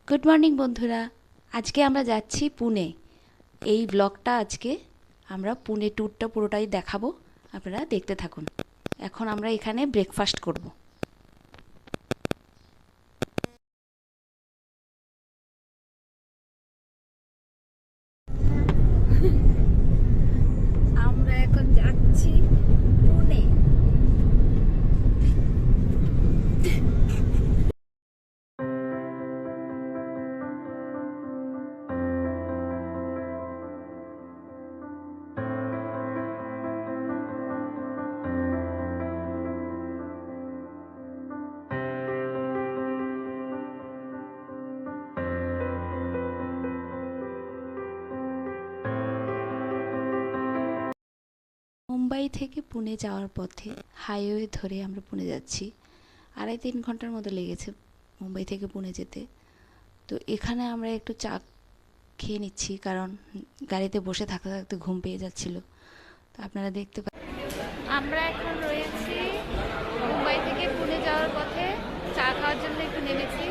Good morning বন্ধুরা। আজকে আমরা যাচ্ছি পুনে। এই ব্লগটা আজকে আমরা পুনে ট্যুরটা পুরোটাই দেখাবো, আপনারা দেখতে থাকুন। এখন আমরা এখানে ব্রেকফাস্ট করব। আমরা এখন যাচ্ছি পুনে। মুম্বাই থেকে পুনে যাওয়ার পথে হাইওয়ে ধরে আমরা পুনে যাচ্ছি। 2.5-3 ঘন্টার মতো লেগেছে মুম্বাই থেকে পুনে যেতে। তো এখানে আমরা একটু চা খেয়ে নিচ্ছি, কারণ গাড়িতে বসে থাকতে থাকতে ঘুম পেয়ে যাচ্ছিল। তো আপনারা দেখতে আমরা এখন রয়েছি মুম্বাই থেকে পুনে যাওয়ার পথে। চা খাওয়ার জন্য একটু নেমেছি।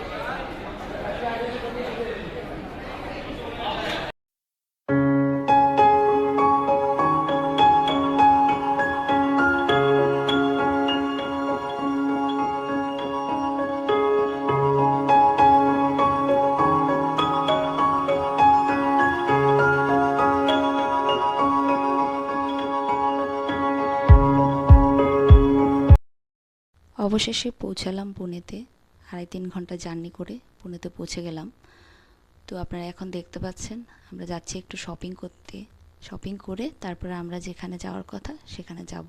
অবশেষে পৌঁছালাম পুনেতে। 2.5-3 ঘন্টা জার্নি করে পুনেতে পৌঁছে গেলাম। তো আপনারা এখন দেখতে পাচ্ছেন আমরা যাচ্ছি একটু শপিং করতে। শপিং করে তারপরে আমরা যেখানে যাওয়ার কথা সেখানে যাব।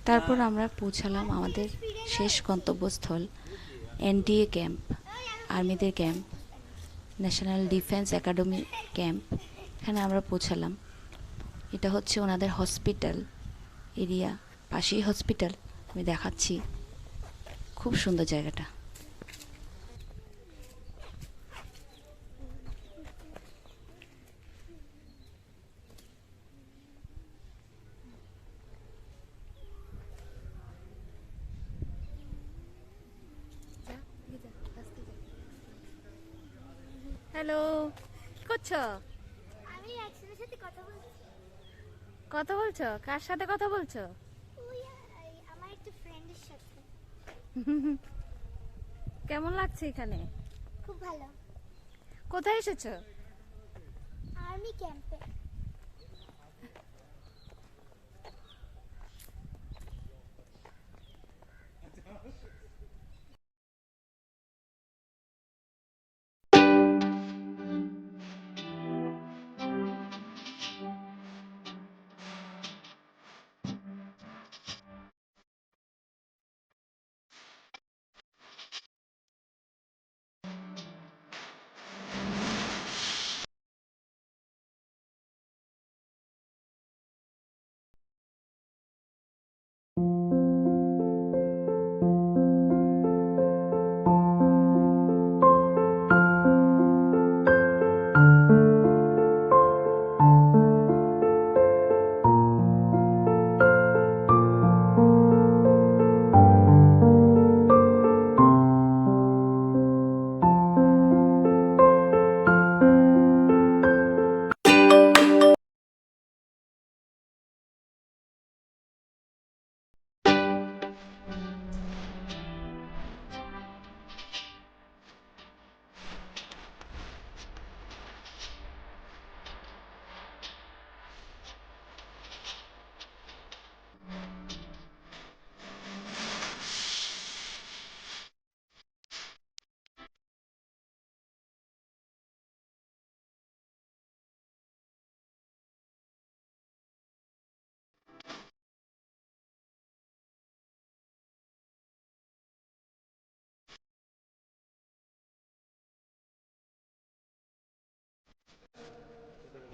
তারপর আমরা পৌঁছালাম আমাদের শেষ গন্তব্যস্থল, এনডিএ ক্যাম্প, আর্মিদের camp, national defence academy camp. এখানে আমরা পৌঁছালাম। এটা হচ্ছে ওনাদের হসপিটাল এরিয়া, পাশেই হসপিটাল। আমি দেখাচ্ছি, খুব সুন্দর জায়গাটা। হ্যালো, কি করছো? আমি একজনের সাথে কথা বলছি। কথা বলছো? কার সাথে কথা বলছো? ওই আমার একটা ফ্রেন্ডের সাথে। কেমন লাগছে এখানে? খুব ভালো। কোথায় এসেছো? আর্মি ক্যাম্পে।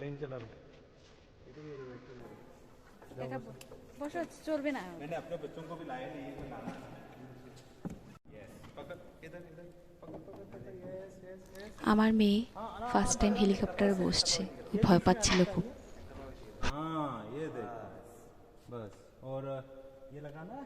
प्लेन चला रहा একা বসো, চলবে না। मैंने अपने बच्चों को भी लाया नहीं ये लाना यस पकड़ इधर इधर पकड़ पकड़ पकड़ यस यस यस আমার মেয়ে ফার্স্ট টাইম হেলিকপ্টারে বসছে, ও ভয় পাচ্ছিল খুব। हाँ ये देख बस और ये लगाना है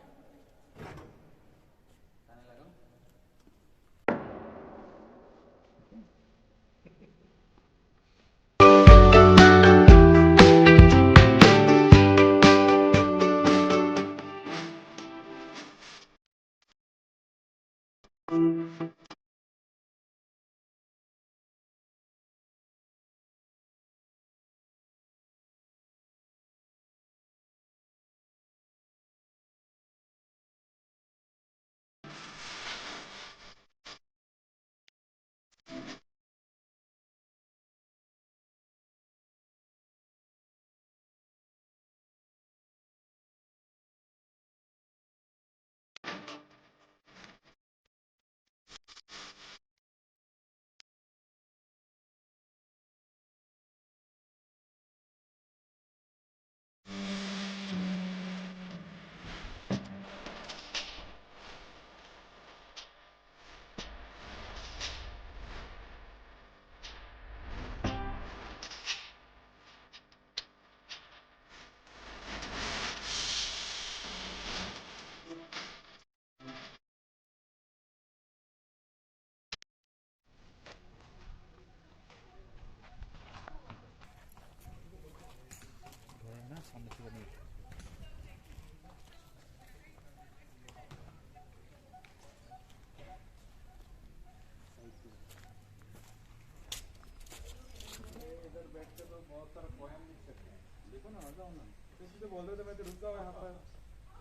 देखो ना आ जाओ ना किसी से बोल रहे थे मैं तो रुका हुआ यहाँ पर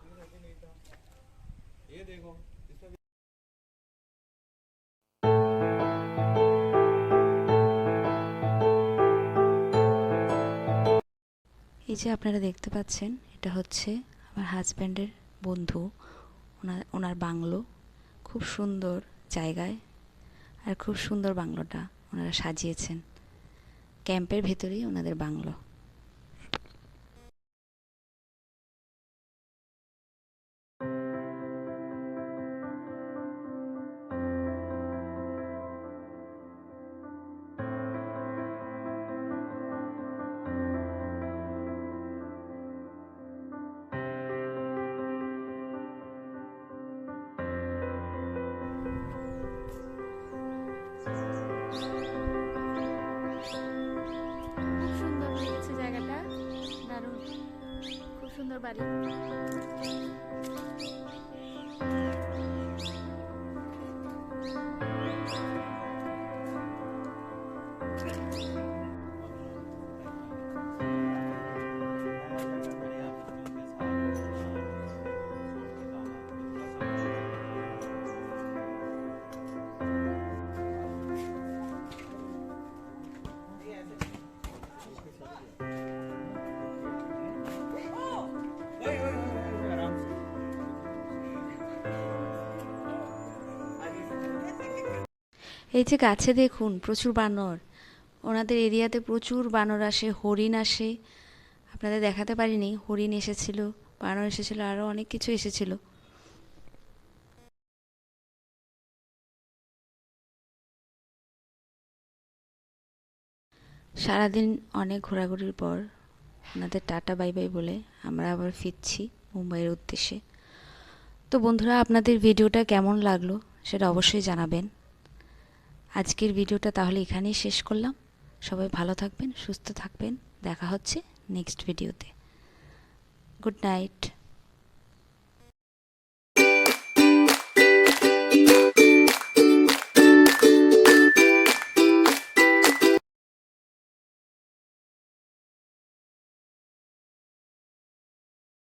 लेकिन अभी नहीं था ये देखो इसमें এই যে আপনারা দেখতে পাচ্ছেন, এটা হচ্ছে আমার হাজব্যান্ডের বন্ধু, ওনার বাংলো। খুব সুন্দর জায়গায়, আর খুব সুন্দর বাংলোটা ওনারা সাজিয়েছেন। ক্যাম্পের ভেতরেই ওনাদের বাংলো। খুব সুন্দর লেগেছে জায়গাটা, দারুণ, খুব সুন্দর বাড়ি। এই যে গাছে দেখুন প্রচুর বানর, ওনাদের এরিয়াতে প্রচুর বানর আসে, হরিণ আসে। আপনাদের দেখাতে পারিনি, হরিণ এসেছিল, বানর এসেছিল, আরও অনেক কিছু এসেছিল। সারাদিন অনেক ঘোরাঘুরির পর ওনাদের টাটা বাই বাই বলে আমরা আবার ফিরছি মুম্বাইয়ের উদ্দেশ্যে। তো বন্ধুরা, আপনাদের ভিডিওটা কেমন লাগলো সেটা অবশ্যই জানাবেন। আজকের ভিডিওটা তাহলে এখানেই শেষ করলাম। সবাই ভালো থাকবেন, সুস্থ থাকবেন। দেখা হচ্ছে নেক্সট ভিডিওতে। Good night.